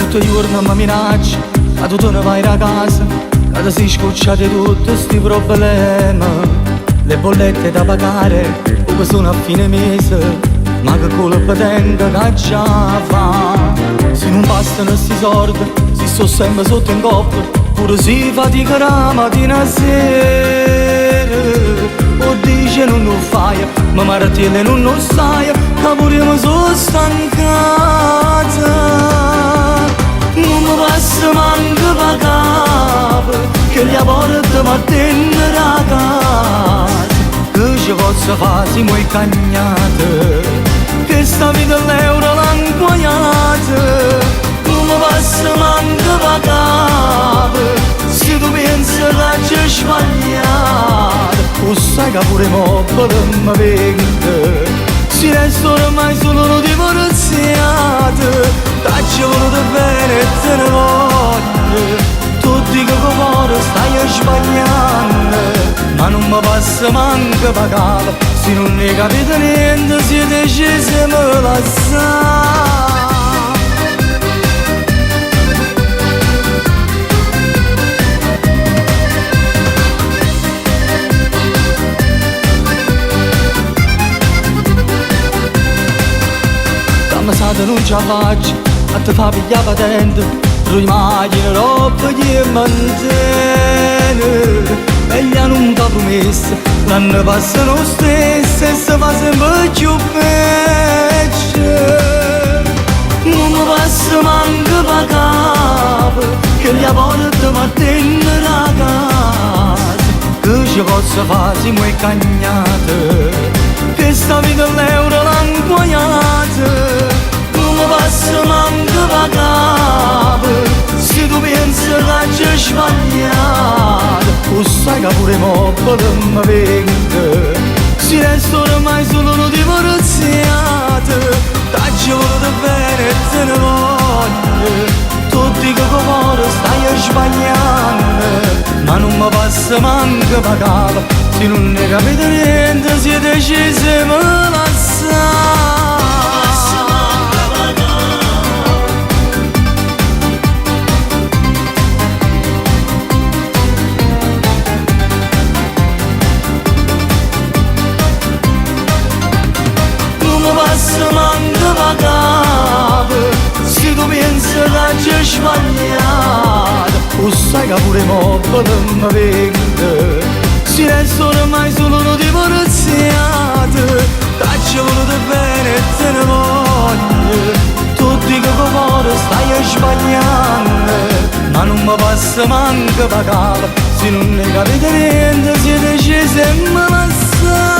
tutti i giorni mi minacci, ma tu te ne vai da casa, che ti sei scocciato di tutti sti problemi. Le bollette da pagare, come sono a fine mese, ma che colpa tengo che già fa. Se non bastano sti soldi, si sto sempre sotto in coppa, pure si fatica la mattina a sera. O dice non lo fai, ma Martelle non lo sai, che pure io mi sono stancata. Non mi passa manco per capo, che gli porta ma tenne la casa. Che ci posso fare se muoio cagnate, che sta vita l'euro l'ha inguagliata. Non mi passa manco per capo, se tu pensi che c'è sbagliato. Tu sai che pure mobile mi vende, si resta ormai solo divorziato. T'ho voluto bene e te ne voglio, tu dico che cuore stai sbagliando, ma non mi passa manco per capo, se non ne capite niente siete decisi a me lasciare. Se non ce la faccio a te fa pigliare patente, tu immagini roba che mantiene. E gli hanno un po' promesso, l'anno passa lo stesso e si fa sempre più peggio. Non mi passa manco per capo, che gli porta ma tenne la casa. Che ci posso fare se muoio cagnate, che sta vita l'euro l'ha inguagliata. Non mi passa manco per capo, se tu pensi che c'è sbagliato. Tu sai che pure mobile mi vende, si resta ormai solo divorziato. T'ho voluto bene e te ne voglio, tu dico che cuore stai sbagliando, ma non mi passa manco per capo, se non ne capite niente siete decisi a me lasciare. Passa manco per capo, se tu pensi che c'è sbagliato. Tu sai che pure mobile mi vende, si resta ormai solo divorziato. T'ho voluto bene e te ne voglio, tu dico che cuore stai sbagliando, ma non mi passa manco per capo, se non ne capite niente siete decisi a me lasciare.